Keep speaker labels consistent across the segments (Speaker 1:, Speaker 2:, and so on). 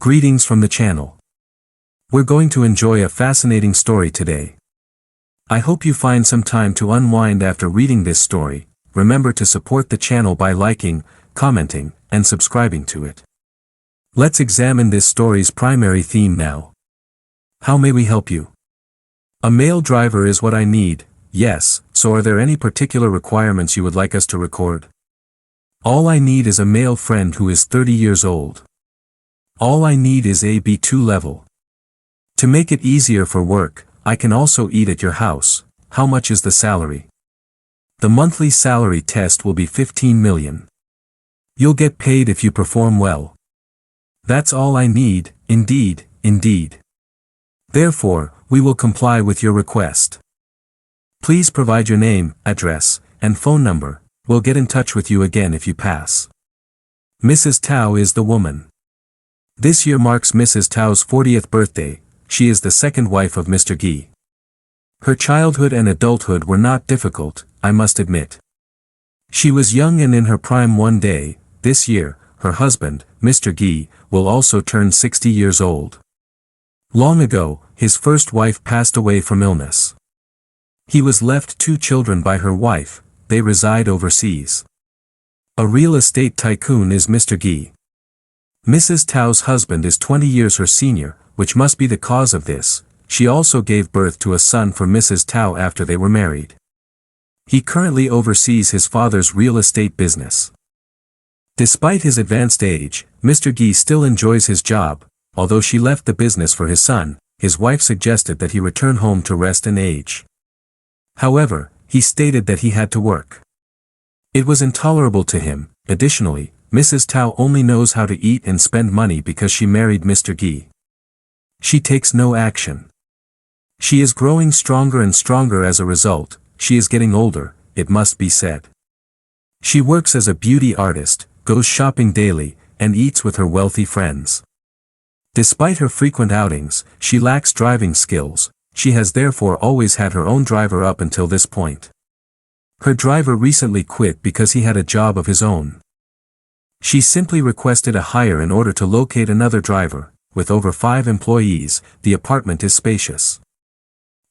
Speaker 1: Greetings from the channel. We're going to enjoy a fascinating story today. I hope you find some time to unwind after reading this story. Remember to support the channel by liking, commenting, and subscribing to it. Let's examine this story's primary theme now. How may we help you? A male driver is what I need. Yes, so are there any particular requirements you would like us to record? All I need is a male friend who is 30 years old. All I need is a B2 level. To make it easier for work, I can also eat at your house. How much is the salary? The monthly salary test will be 15 million. You'll get paid if you perform well. That's all I need, indeed. Therefore, we will comply with your request. Please provide your name, address, and phone number. We'll get in touch with you again if you pass. Mrs. Tao is the woman. This year marks Mrs. Tao's 40th birthday. She is the second wife of Mr. Gi. Her childhood and adulthood were not difficult, I must admit. She was young and in her prime one day. This year, her husband, Mr. Gi, will also turn 60 years old. Long ago, his first wife passed away from illness. He was left 2 children by her wife. They reside overseas. A real estate tycoon is Mr. Gi. Mrs. Tao's husband is 20 years her senior, which must be the cause of this. She also gave birth to a son for Mrs. Tao after they were married. He currently oversees his father's real estate business. Despite his advanced age, Mr. Gi still enjoys his job. Although she left the business for his son, his wife suggested that he return home to rest and age. However, he stated that he had to work. It was intolerable to him. Additionally, Mrs. Tao only knows how to eat and spend money because she married Mr. Gi. She takes no action. She is growing stronger and stronger as a result. She is getting older, it must be said. She works as a beauty artist, goes shopping daily, and eats with her wealthy friends. Despite her frequent outings, she lacks driving skills. She has therefore always had her own driver up until this point. Her driver recently quit because he had a job of his own. She simply requested a hire in order to locate another driver. With over 5 employees, the apartment is spacious.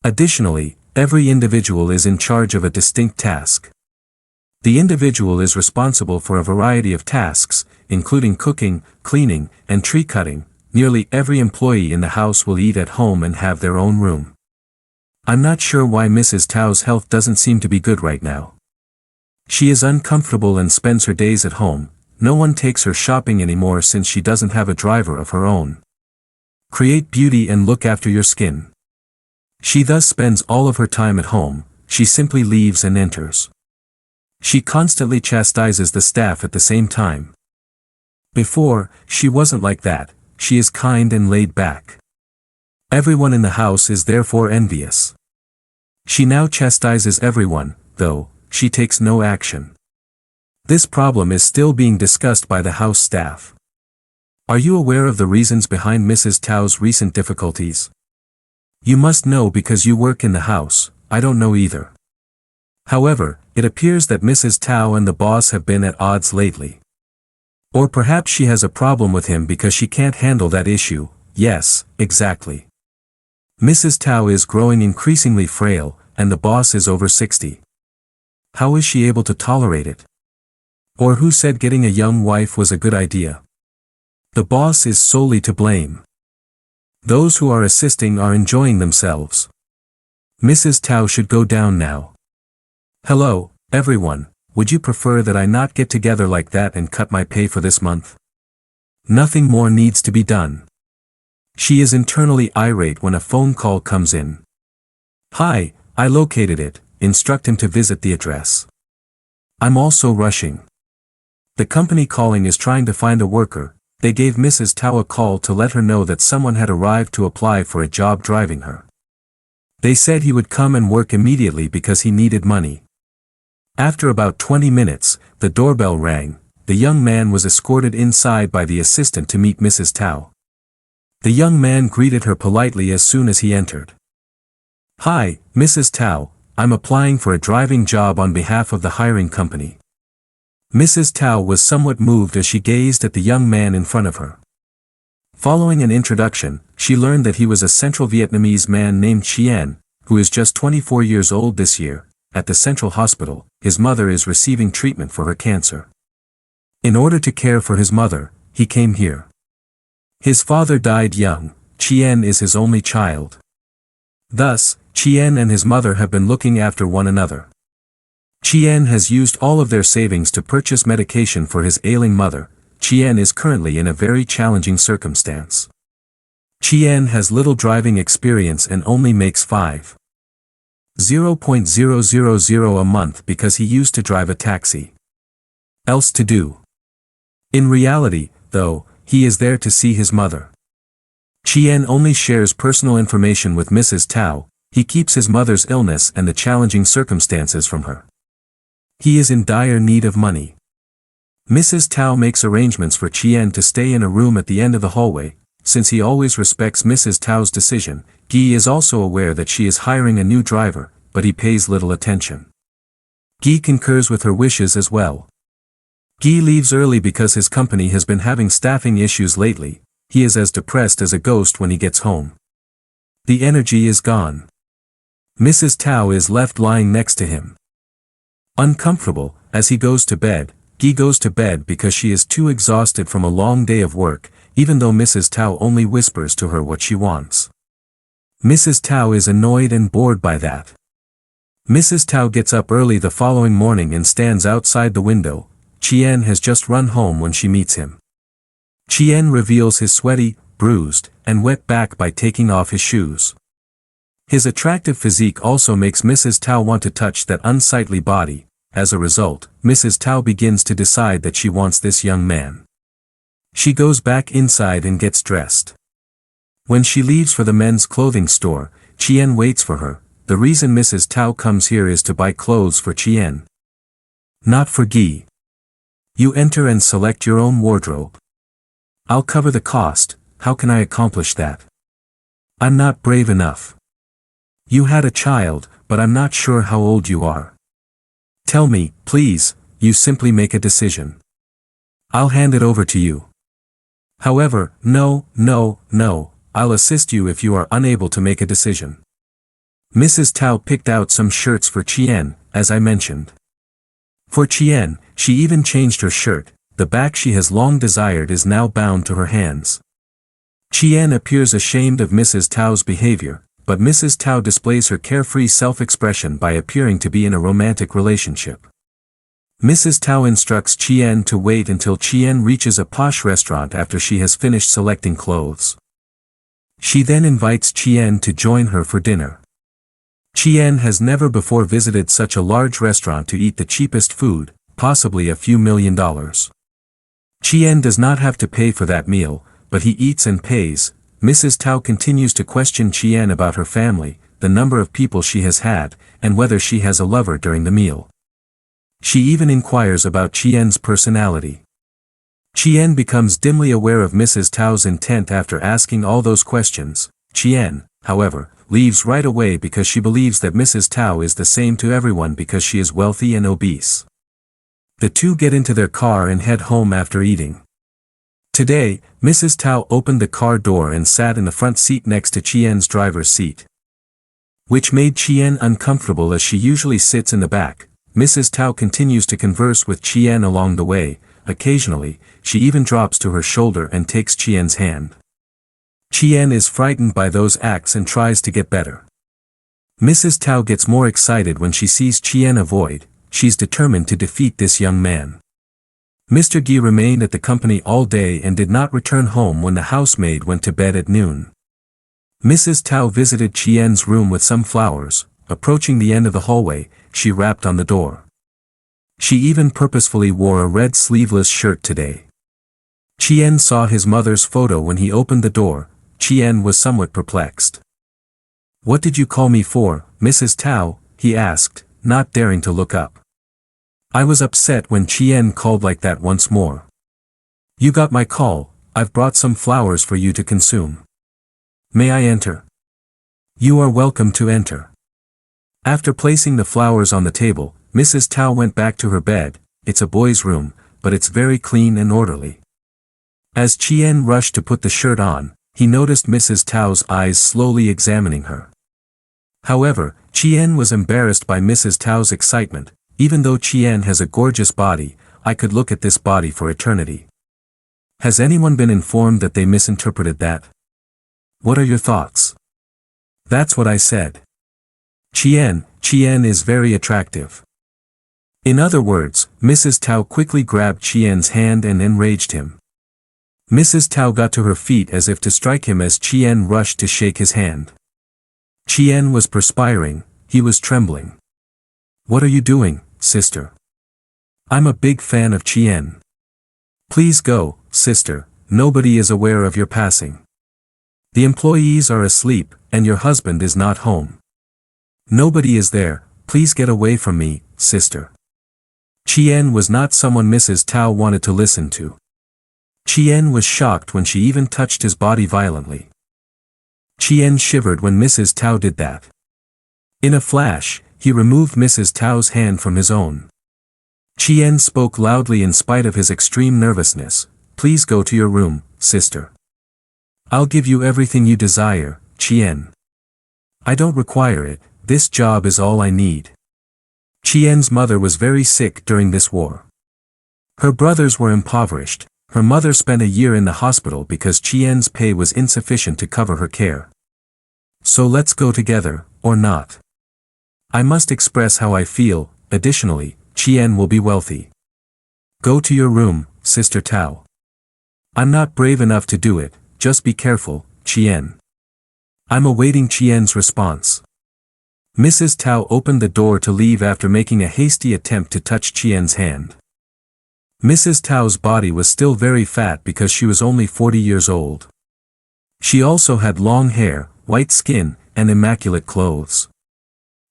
Speaker 1: Additionally, every individual is in charge of a distinct task. The individual is responsible for a variety of tasks, including cooking, cleaning, and tree cutting. Nearly every employee in the house will eat at home and have their own room. I'm not sure why Mrs. Tao's health doesn't seem to be good right now. She is uncomfortable and spends her days at home. No one takes her shopping anymore since she doesn't have a driver of her own. Create beauty and look after your skin. She thus spends all of her time at home. She simply leaves and enters. She constantly chastises the staff at the same time. Before, she wasn't like that. She is kind and laid back. Everyone in the house is therefore envious. She now chastises everyone, though, she takes no action. This problem is still being discussed by the house staff. Are you aware of the reasons behind Mrs. Tao's recent difficulties? You must know because you work in the house. I don't know either. However, it appears that Mrs. Tao and the boss have been at odds lately. Or perhaps she has a problem with him because she can't handle that issue. Yes, exactly. Mrs. Tao is growing increasingly frail, and the boss is over 60. How is she able to tolerate it? Or who said getting a young wife was a good idea? The boss is solely to blame. Those who are assisting are enjoying themselves. Mrs. Tao should go down now. Hello, everyone. Would you prefer that I not get together like that and cut my pay for this month? Nothing more needs to be done. She is internally irate when a phone call comes in. Hi, I located it. Instruct him to visit the address. I'm also rushing. The company calling is trying to find a worker. They gave Mrs. Tao a call to let her know that someone had arrived to apply for a job driving her. They said he would come and work immediately because he needed money. After about 20 minutes, the doorbell rang. The young man was escorted inside by the assistant to meet Mrs. Tao. The young man greeted her politely as soon as he entered. Hi, Mrs. Tao, I'm applying for a driving job on behalf of the hiring company. Mrs. Tao was somewhat moved as she gazed at the young man in front of her. Following an introduction, she learned that he was a Central Vietnamese man named Chien, who is just 24 years old this year. At the Central Hospital, his mother is receiving treatment for her cancer. In order to care for his mother, he came here. His father died young. Chien is his only child. Thus, Chien and his mother have been looking after one another. Chien has used all of their savings to purchase medication for his ailing mother. Chien is currently in a very challenging circumstance. Chien has little driving experience and only makes $5,000 a month because he used to drive a taxi. Else to do. In reality, though, he is there to see his mother. Chien only shares personal information with Mrs. Tao. He keeps his mother's illness and the challenging circumstances from her. He is in dire need of money. Mrs. Tao makes arrangements for Chien to stay in a room at the end of the hallway. Since he always respects Mrs. Tao's decision, Guy is also aware that she is hiring a new driver, but he pays little attention. Guy concurs with her wishes as well. Guy leaves early because his company has been having staffing issues lately. He is as depressed as a ghost when he gets home. The energy is gone. Mrs. Tao is left lying next to him. Uncomfortable, as he goes to bed, Guy goes to bed because she is too exhausted from a long day of work, even though Mrs. Tao only whispers to her what she wants. Mrs. Tao is annoyed and bored by that. Mrs. Tao gets up early the following morning and stands outside the window. Chien has just run home when she meets him. Chien reveals his sweaty, bruised, and wet back by taking off his shoes. His attractive physique also makes Mrs. Tao want to touch that unsightly body. As a result, Mrs. Tao begins to decide that she wants this young man. She goes back inside and gets dressed. When she leaves for the men's clothing store, Chien waits for her. The reason Mrs. Tao comes here is to buy clothes for Chien. Not for Guy. You enter and select your own wardrobe. I'll cover the cost. How can I accomplish that? I'm not brave enough. You had a child, but I'm not sure how old you are. Tell me, please. You simply make a decision. I'll hand it over to you. However, no, I'll assist you if you are unable to make a decision. Mrs. Tao picked out some shirts for Chien, as I mentioned. For Chien, she even changed her shirt. The back she has long desired is now bound to her hands. Chien appears ashamed of Mrs. Tao's behavior, but Mrs. Tao displays her carefree self-expression by appearing to be in a romantic relationship. Mrs. Tao instructs Chien to wait until Chien reaches a posh restaurant after she has finished selecting clothes. She then invites Chien to join her for dinner. Chien has never before visited such a large restaurant to eat the cheapest food, possibly a few $1,000,000. Chien does not have to pay for that meal, but he eats and pays. Mrs. Tao continues to question Chien about her family, the number of people she has had, and whether she has a lover during the meal. She even inquires about Chien's personality. Chien becomes dimly aware of Mrs. Tao's intent after asking all those questions. Chien, however, leaves right away because she believes that Mrs. Tao is the same to everyone because she is wealthy and obese. The two get into their car and head home after eating. Today, Mrs. Tao opened the car door and sat in the front seat next to Chien's driver's seat, which made Chien uncomfortable as she usually sits in the back. Mrs. Tao continues to converse with Chien along the way. Occasionally, she even drops to her shoulder and takes Chien's hand. Chien is frightened by those acts and tries to get better. Mrs. Tao gets more excited when she sees Chien avoid. She's determined to defeat this young man. Mr. Guy remained at the company all day and did not return home when the housemaid went to bed at noon. Mrs. Tao visited Chien's room with some flowers. Approaching the end of the hallway, she rapped on the door. She even purposefully wore a red sleeveless shirt today. Chien saw his mother's photo when he opened the door. Chien was somewhat perplexed. "What did you call me for, Mrs. Tao?" he asked, not daring to look up. "I was upset when Chien called like that once more." "You got my call. I've brought some flowers for you to consume. May I enter?" "You are welcome to enter." After placing the flowers on the table, Mrs. Tao went back to her bed. It's a boy's room, but it's very clean and orderly. As Chien rushed to put the shirt on, he noticed Mrs. Tao's eyes slowly examining her. However, Chien was embarrassed by Mrs. Tao's excitement. Even though Chien has a gorgeous body, I could look at this body for eternity. Has anyone been informed that they misinterpreted that? What are your thoughts? That's what I said. Chien is very attractive. In other words, Mrs. Tao quickly grabbed Chien's hand and enraged him. Mrs. Tao got to her feet as if to strike him as Chien rushed to shake his hand. Chien was perspiring, he was trembling. What are you doing, sister? I'm a big fan of Chien. Please go, sister, nobody is aware of your passing. The employees are asleep, and your husband is not home. Nobody is there, please get away from me, sister. Chien was not someone Mrs. Tao wanted to listen to. Chien was shocked when she even touched his body violently. Chien shivered when Mrs. Tao did that. In a flash, he removed Mrs. Tao's hand from his own. Chien spoke loudly in spite of his extreme nervousness. Please go to your room, sister. I'll give you everything you desire, Chien. I don't require it, this job is all I need. Chien's mother was very sick during this war. Her brothers were impoverished. Her mother spent a year in the hospital because Chien's pay was insufficient to cover her care. So let's go together, or not. I must express how I feel. Additionally, Chien will be wealthy. Go to your room, Sister Tao. I'm not brave enough to do it, just be careful, Chien. I'm awaiting Chien's response. Mrs. Tao opened the door to leave after making a hasty attempt to touch Chien's hand. Mrs. Tao's body was still very fat because she was only 40 years old. She also had long hair, white skin, and immaculate clothes.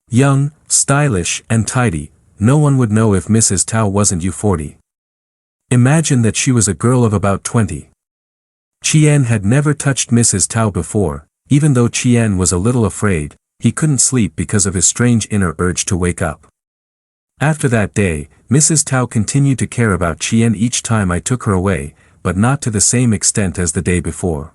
Speaker 1: Young, stylish, and tidy, no one would know if Mrs. Tao wasn't 40. Imagine that she was a girl of about 20. Chien had never touched Mrs. Tao before. Even though Chien was a little afraid, he couldn't sleep because of his strange inner urge to wake up. After that day, Mrs. Tao continued to care about Chien each time I took her away, but not to the same extent as the day before.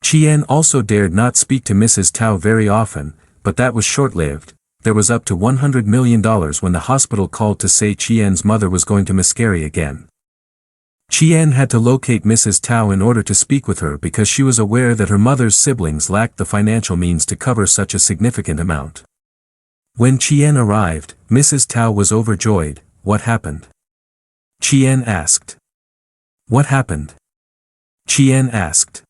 Speaker 1: Chien also dared not speak to Mrs. Tao very often, but that was short-lived. There was up to $100 million when the hospital called to say Chien's mother was going to miscarry again. Chien had to locate Mrs. Tao in order to speak with her because she was aware that her mother's siblings lacked the financial means to cover such a significant amount. When Chien arrived, Mrs. Tao was overjoyed. What happened? Chien asked. What happened? Chien asked.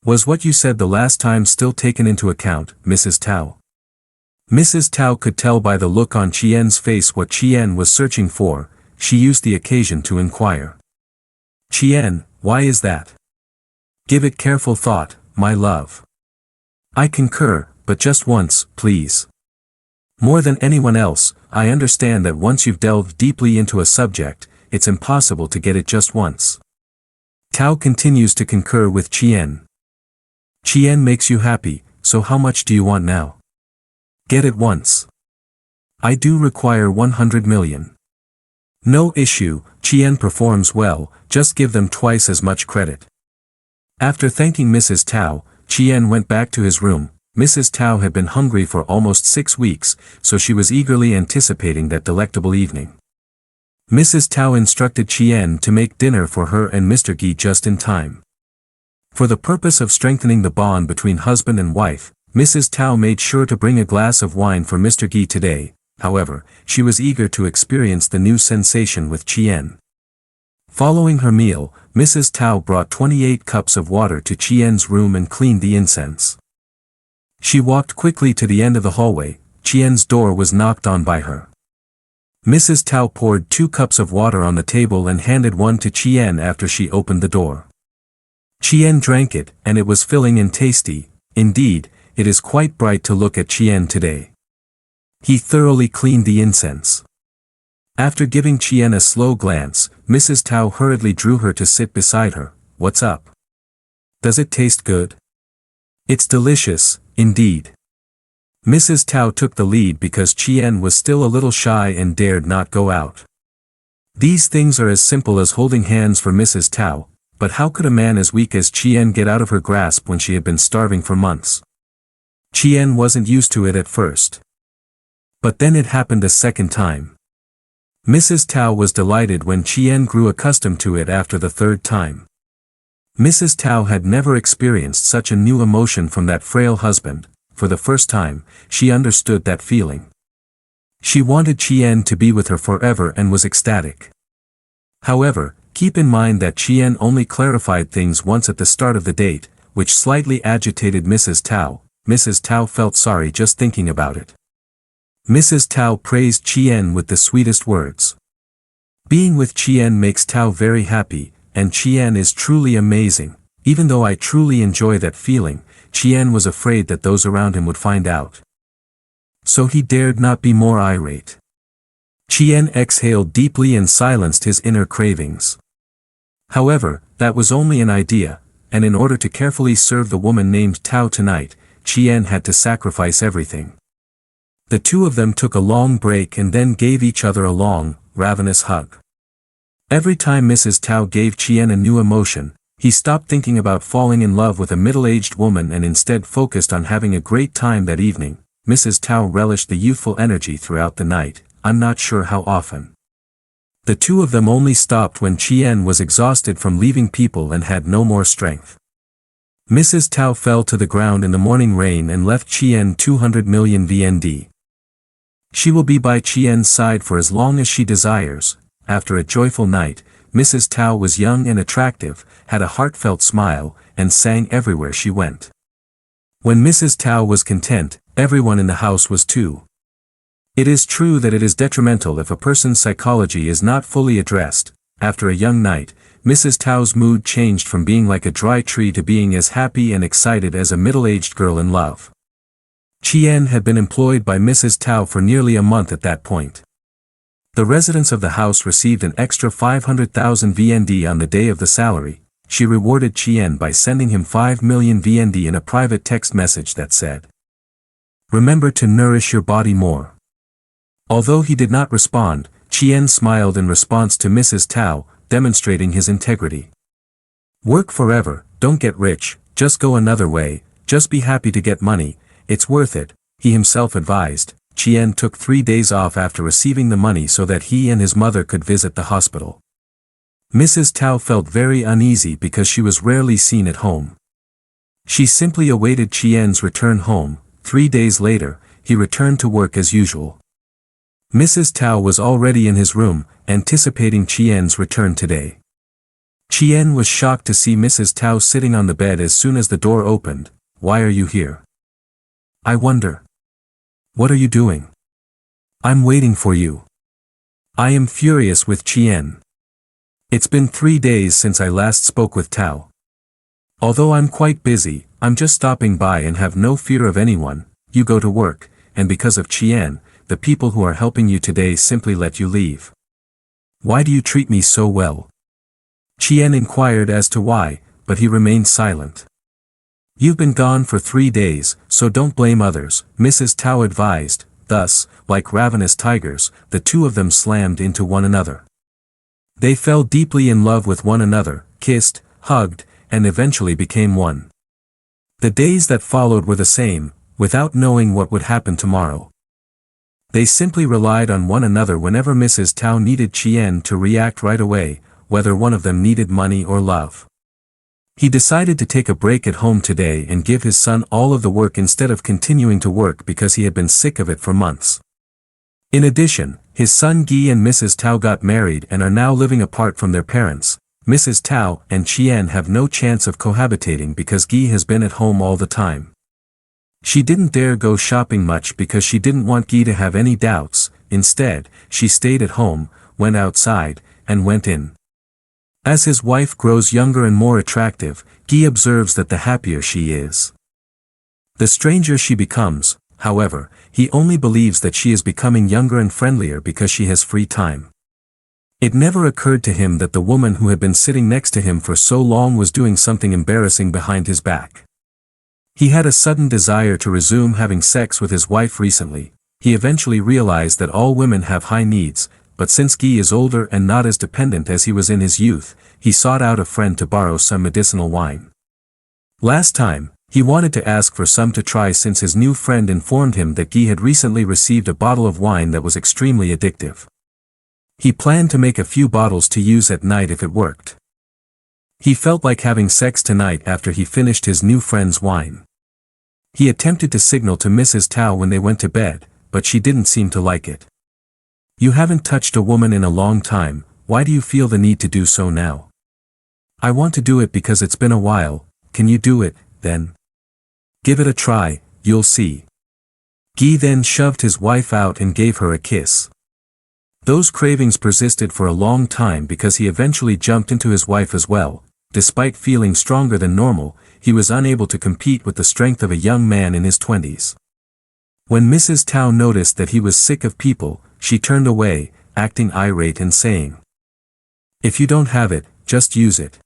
Speaker 1: Was what you said the last time still taken into account, Mrs. Tao? Mrs. Tao could tell by the look on Chien's face what Chien was searching for. She used the occasion to inquire. Chien, why is that? Give it careful thought, my love. I concur, but just once, please. More than anyone else, I understand that once you've delved deeply into a subject, it's impossible to get it just once. Tao continues to concur with Chien. Chien makes you happy, so how much do you want now? Get it once. I do require 100 million. No issue, Chien performs well, just give them twice as much credit. After thanking Mrs. Tao, Chien went back to his room. Mrs. Tao had been hungry for almost 6 weeks, so she was eagerly anticipating that delectable evening. Mrs. Tao instructed Chien to make dinner for her and Mr. Gi just in time. For the purpose of strengthening the bond between husband and wife, Mrs. Tao made sure to bring a glass of wine for Mr. Gi today. However, she was eager to experience the new sensation with Chien. Following her meal, Mrs. Tao brought 28 cups of water to Chien's room and cleaned the incense. She walked quickly to the end of the hallway. Chien's door was knocked on by her. Mrs. Tao poured 2 cups of water on the table and handed one to Chien after she opened the door. Chien drank it, and it was filling and tasty. Indeed, it is quite bright to look at Chien today. He thoroughly cleaned the incense. After giving Chien a slow glance, Mrs. Tao hurriedly drew her to sit beside her. What's up? Does it taste good? It's delicious, indeed. Mrs. Tao took the lead because Chien was still a little shy and dared not go out. These things are as simple as holding hands for Mrs. Tao. But how could a man as weak as Chien get out of her grasp when she had been starving for months? Chien wasn't used to it at first. But then it happened a second time. Mrs. Tao was delighted when Chien grew accustomed to it after the third time. Mrs. Tao had never experienced such a new emotion from that frail husband. For the first time, she understood that feeling. She wanted Chien to be with her forever and was ecstatic. However, keep in mind that Chien only clarified things once at the start of the date, which slightly agitated Mrs. Tao. Mrs. Tao felt sorry just thinking about it. Mrs. Tao praised Chien with the sweetest words. Being with Chien makes Tao very happy, and Chien is truly amazing. Even though I truly enjoy that feeling, Chien was afraid that those around him would find out. So he dared not be more irate. Chien exhaled deeply and silenced his inner cravings. However, that was only an idea, and in order to carefully serve the woman named Tao tonight, Chien had to sacrifice everything. The two of them took a long break and then gave each other a long, ravenous hug. Every time Mrs. Tao gave Chien a new emotion, he stopped thinking about falling in love with a middle-aged woman and instead focused on having a great time that evening. Mrs. Tao relished the youthful energy throughout the night, I'm not sure how often. The two of them only stopped when Chien was exhausted from leaving people and had no more strength. Mrs. Tao fell to the ground in the morning rain and left Chien 200 million VND. She will be by Chien's side for as long as she desires. After a joyful night, Mrs. Tao was young and attractive, had a heartfelt smile, and sang everywhere she went. When Mrs. Tao was content, everyone in the house was too. It is true that it is detrimental if a person's psychology is not fully addressed. After a young night, Mrs. Tao's mood changed from being like a dry tree to being as happy and excited as a middle-aged girl in love. Chien had been employed by Mrs. Tao for nearly a month at that point. The residents of the house received an extra 500,000 VND on the day of the salary. She rewarded Chien by sending him 5 million VND in a private text message that said, "Remember to nourish your body more." Although he did not respond, Chien smiled in response to Mrs. Tao, demonstrating his integrity. Work forever, don't get rich, just go another way, just be happy to get money, it's worth it, he himself advised. Chien took 3 days off after receiving the money so that he and his mother could visit the hospital. Mrs. Tao felt very uneasy because she was rarely seen at home. She simply awaited Chien's return home. 3 days later, he returned to work as usual. Mrs. Tao was already in his room, anticipating Chien's return today. Chien was shocked to see Mrs. Tao sitting on the bed as soon as the door opened. "Why are you here?" "I wonder. What are you doing?" "I'm waiting for you." I am furious with Chien. It's been 3 days since I last spoke with Tao. Although I'm quite busy, I'm just stopping by and have no fear of anyone. You go to work, and because of Chien, the people who are helping you today simply let you leave. Why do you treat me so well? Chien inquired as to why, but he remained silent. You've been gone for 3 days, so don't blame others, Mrs. Tao advised. Thus, like ravenous tigers, the two of them slammed into one another. They fell deeply in love with one another, kissed, hugged, and eventually became one. The days that followed were the same, without knowing what would happen tomorrow. They simply relied on one another whenever Mrs. Tao needed Chien to react right away, whether one of them needed money or love. He decided to take a break at home today and give his son all of the work instead of continuing to work because he had been sick of it for months. In addition, his son Guy and Mrs. Tao got married and are now living apart from their parents. Mrs. Tao and Chien have no chance of cohabitating because Guy has been at home all the time. She didn't dare go shopping much because she didn't want Guy to have any doubts. Instead, she stayed at home, went outside, and went in. As his wife grows younger and more attractive, Guy observes that the happier she is. The stranger she becomes, however, he only believes that she is becoming younger and friendlier because she has free time. It never occurred to him that the woman who had been sitting next to him for so long was doing something embarrassing behind his back. He had a sudden desire to resume having sex with his wife recently. He eventually realized that all women have high needs, but since Guy is older and not as dependent as he was in his youth, he sought out a friend to borrow some medicinal wine. Last time, he wanted to ask for some to try since his new friend informed him that Guy had recently received a bottle of wine that was extremely addictive. He planned to make a few bottles to use at night if it worked. He felt like having sex tonight after he finished his new friend's wine. He attempted to signal to Mrs. Tao when they went to bed, but she didn't seem to like it. "You haven't touched a woman in a long time, why do you feel the need to do so now?" "I want to do it because it's been a while." "Can you do it, then?" "Give it a try, you'll see." Guy then shoved his wife out and gave her a kiss. Those cravings persisted for a long time because he eventually jumped into his wife as well. Despite feeling stronger than normal, he was unable to compete with the strength of a young man in his 20s. When Mrs. Tao noticed that he was sick of people, she turned away, acting irate and saying, "If you don't have it, just use it."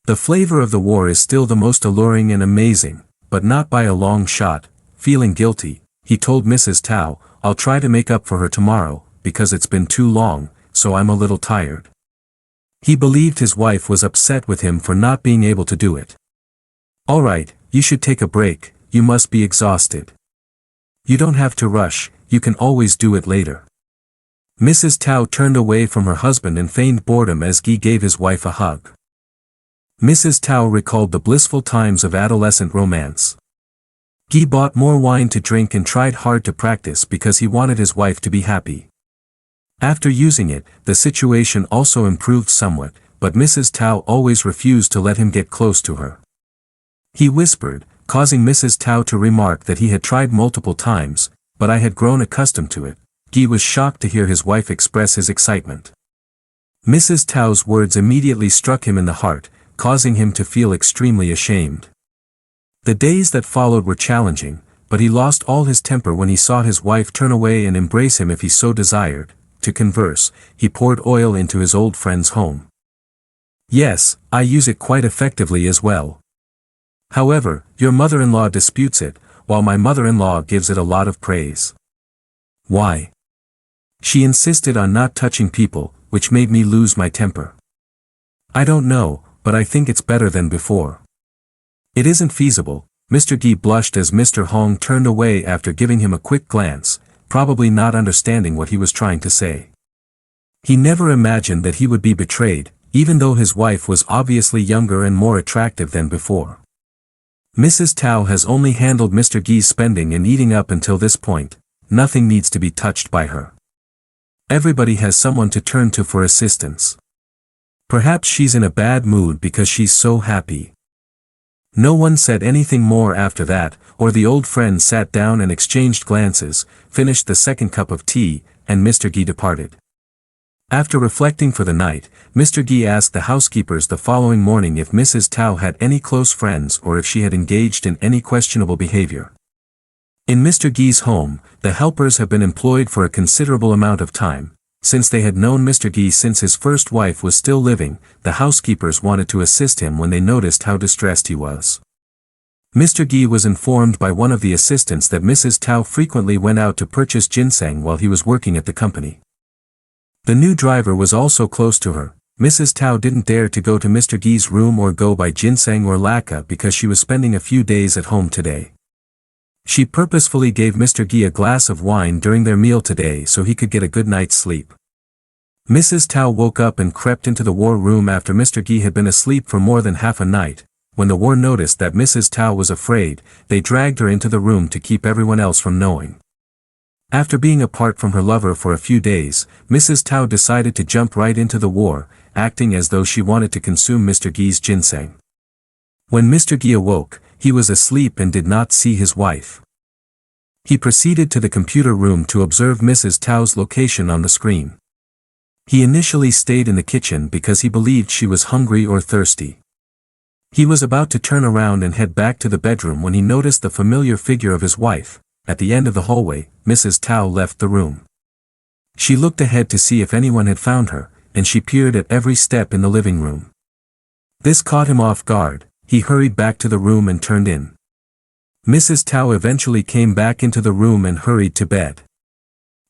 Speaker 1: The flavor of the war is still the most alluring and amazing, but not by a long shot. Feeling guilty, he told Mrs. Tao, "I'll try to make up for her tomorrow, because it's been too long, so I'm a little tired." He believed his wife was upset with him for not being able to do it. "All right, you should take a break, you must be exhausted. You don't have to rush, you can always do it later." Mrs. Tao turned away from her husband and feigned boredom as Guy gave his wife a hug. Mrs. Tao recalled the blissful times of adolescent romance. Guy bought more wine to drink and tried hard to practice because he wanted his wife to be happy. After using it, the situation also improved somewhat, but Mrs. Tao always refused to let him get close to her. He whispered, causing Mrs. Tao to remark that he had tried multiple times, but I had grown accustomed to it. Guy was shocked to hear his wife express his excitement. Mrs. Tao's words immediately struck him in the heart, causing him to feel extremely ashamed. The days that followed were challenging, but he lost all his temper when he saw his wife turn away and embrace him if he so desired. To converse, he poured oil into his old friend's home. "Yes, I use it quite effectively as well. However, your mother-in-law disputes it, while my mother-in-law gives it a lot of praise." "Why?" "She insisted on not touching people, which made me lose my temper." "I don't know, but I think it's better than before." "It isn't feasible." Mr. Guy blushed as Mr. Hong turned away after giving him a quick glance, probably not understanding what he was trying to say. He never imagined that he would be betrayed, even though his wife was obviously younger and more attractive than before. Mrs. Tao has only handled Mr. Guy's spending and eating up until this point. Nothing needs to be touched by her. Everybody has someone to turn to for assistance. Perhaps she's in a bad mood because she's so happy. No one said anything more after that, or the old friends sat down and exchanged glances, finished the second cup of tea, and Mr. Guy departed. After reflecting for the night, Mr. Guy asked the housekeepers the following morning if Mrs. Tao had any close friends or if she had engaged in any questionable behavior. In Mr. Guy's home, the helpers have been employed for a considerable amount of time. Since they had known Mr. Guy since his first wife was still living, the housekeepers wanted to assist him when they noticed how distressed he was. Mr. Guy was informed by one of the assistants that Mrs. Tao frequently went out to purchase ginseng while he was working at the company. The new driver was also close to her. Mrs. Tao didn't dare to go to Mr. Guy's room or go buy ginseng or lacquer because she was spending a few days at home today. She purposefully gave Mr. Guy a glass of wine during their meal today so he could get a good night's sleep. Mrs. Tao woke up and crept into the war room after Mr. Guy had been asleep for more than half a night. When the war noticed that Mrs. Tao was afraid, they dragged her into the room to keep everyone else from knowing. After being apart from her lover for a few days, Mrs. Tao decided to jump right into the war, acting as though she wanted to consume Mr. Guy's ginseng. When Mr. Guy awoke, he was asleep and did not see his wife. He proceeded to the computer room to observe Mrs. Tao's location on the screen. He initially stayed in the kitchen because he believed she was hungry or thirsty. He was about to turn around and head back to the bedroom when he noticed the familiar figure of his wife. At the end of the hallway, Mrs. Tao left the room. She looked ahead to see if anyone had found her, and she peered at every step in the living room. This caught him off guard. He hurried back to the room and turned in. Mrs. Tao eventually came back into the room and hurried to bed.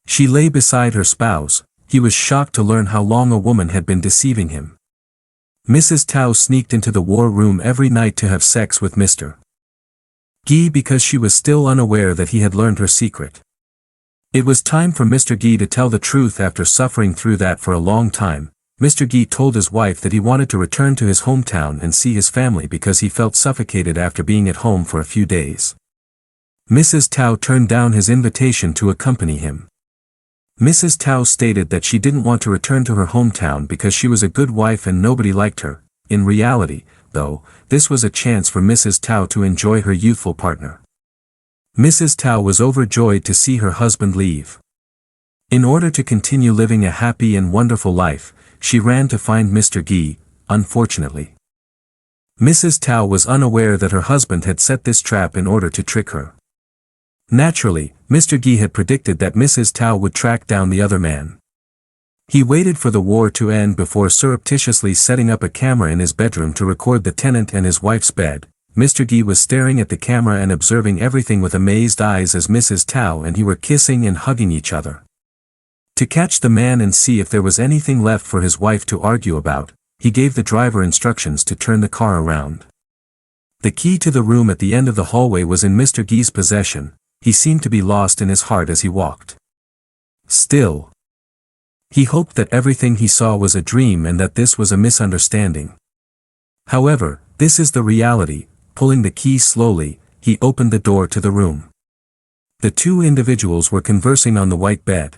Speaker 1: She lay beside her spouse. He was shocked to learn how long a woman had been deceiving him. Mrs. Tao sneaked into the war room every night to have sex with Mr. Gi because she was still unaware that he had learned her secret. It was time for Mr. Gi to tell the truth after suffering through that for a long time. Mr. Gi told his wife that he wanted to return to his hometown and see his family because he felt suffocated after being at home for a few days. Mrs. Tao turned down his invitation to accompany him. Mrs. Tao stated that she didn't want to return to her hometown because she was a good wife and nobody liked her. In reality, though, this was a chance for Mrs. Tao to enjoy her youthful partner. Mrs. Tao was overjoyed to see her husband leave. In order to continue living a happy and wonderful life, she ran to find Mr. Gi. Unfortunately, Mrs. Tao was unaware that her husband had set this trap in order to trick her. Naturally, Mr. Gi had predicted that Mrs. Tao would track down the other man. He waited for the war to end before surreptitiously setting up a camera in his bedroom to record the tenant and his wife's bed. Mr. Gi was staring at the camera and observing everything with amazed eyes as Mrs. Tao and he were kissing and hugging each other. To catch the man and see if there was anything left for his wife to argue about, he gave the driver instructions to turn the car around. The key to the room at the end of the hallway was in Mr. Gi's possession. He seemed to be lost in his heart as he walked. Still, he hoped that everything he saw was a dream and that this was a misunderstanding. However, this is the reality. Pulling the key slowly, he opened the door to the room. The two individuals were conversing on the white bed.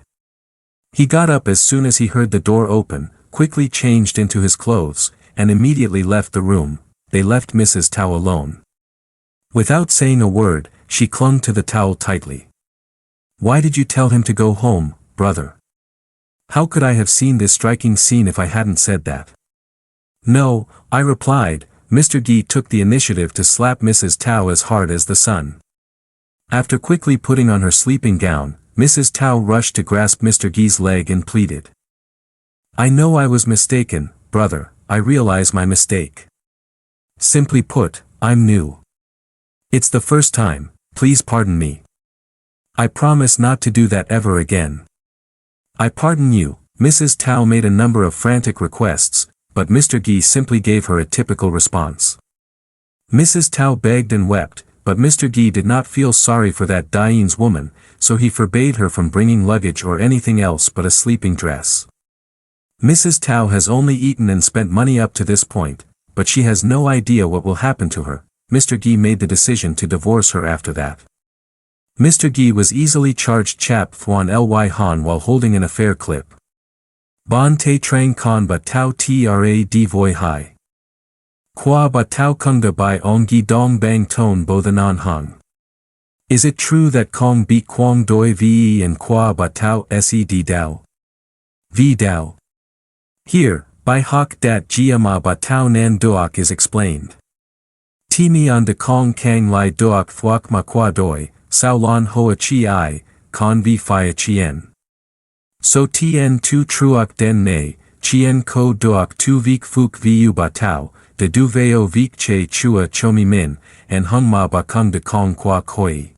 Speaker 1: He got up as soon as he heard the door open, quickly changed into his clothes, and immediately left the room. They left Mrs. Tao alone. Without saying a word, she clung to the towel tightly. "Why did you tell him to go home, brother? How could I have seen this striking scene if I hadn't said that?" "No," I replied. Mr. Gi took the initiative to slap Mrs. Tao as hard as the sun. After quickly putting on her sleeping gown, Mrs. Tao rushed to grasp Mr. Gi's leg and pleaded. "I know I was mistaken, brother, I realize my mistake. Simply put, I'm new. It's the first time, please pardon me. I promise not to do that ever again." "I pardon you." Mrs. Tao made a number of frantic requests, but Mr. Gi simply gave her a typical response. Mrs. Tao begged and wept, but Mr. Gi did not feel sorry for that Dain's woman, so he forbade her from bringing luggage or anything else but a sleeping dress. Mrs. Tao has only eaten and spent money up to this point, but she has no idea what will happen to her. Mr. Gi made the decision to divorce her after that. Mr. Gi was easily charged chap Thuan Ly Han while holding an affair clip. Bon te trang con ba tao tra di voi hai. Qua ba tao kung da bai ong gi dong bang ton bo the non hung. Is it true that Kong beat Quang doi ve and qua ba tao se di dao? V dao. Here, by hok dat gia ma ba tao nan doak is explained. Timi on de Kong kang lai doak thuak ma qua doi, sao lon hoa chi I, con vi fia chien. So tien tu truak den ne, chien ko doak tu vik fuk vu ba tao, de du veo vik che chua chomi min, and hung ma ba kung de Kong qua koi.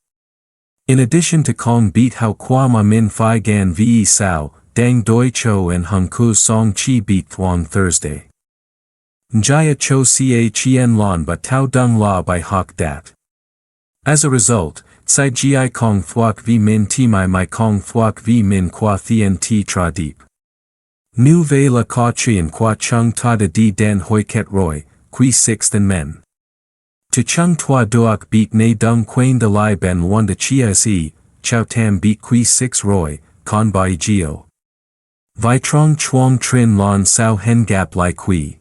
Speaker 1: In addition to Kong beat how qua ma min phi gan ve sao, dang doi cho and hung ku song chi beat thuong Thursday. Njaya cho ca chien lon ba tao dung la by hok dat. As a result, Tsai gi kong thuak vi min ti my kong thuak vi min qua thien ti tra deep. Nu ve la ka chien qua chung ta de di den hoi ket roy, qui sixth and men. To chung tua doak beat ne dung quain de lai ben luan de chia se, chow tam beat qui six roy, con bai geo. Vi trong chuang trin lon sao hen gap lai qui.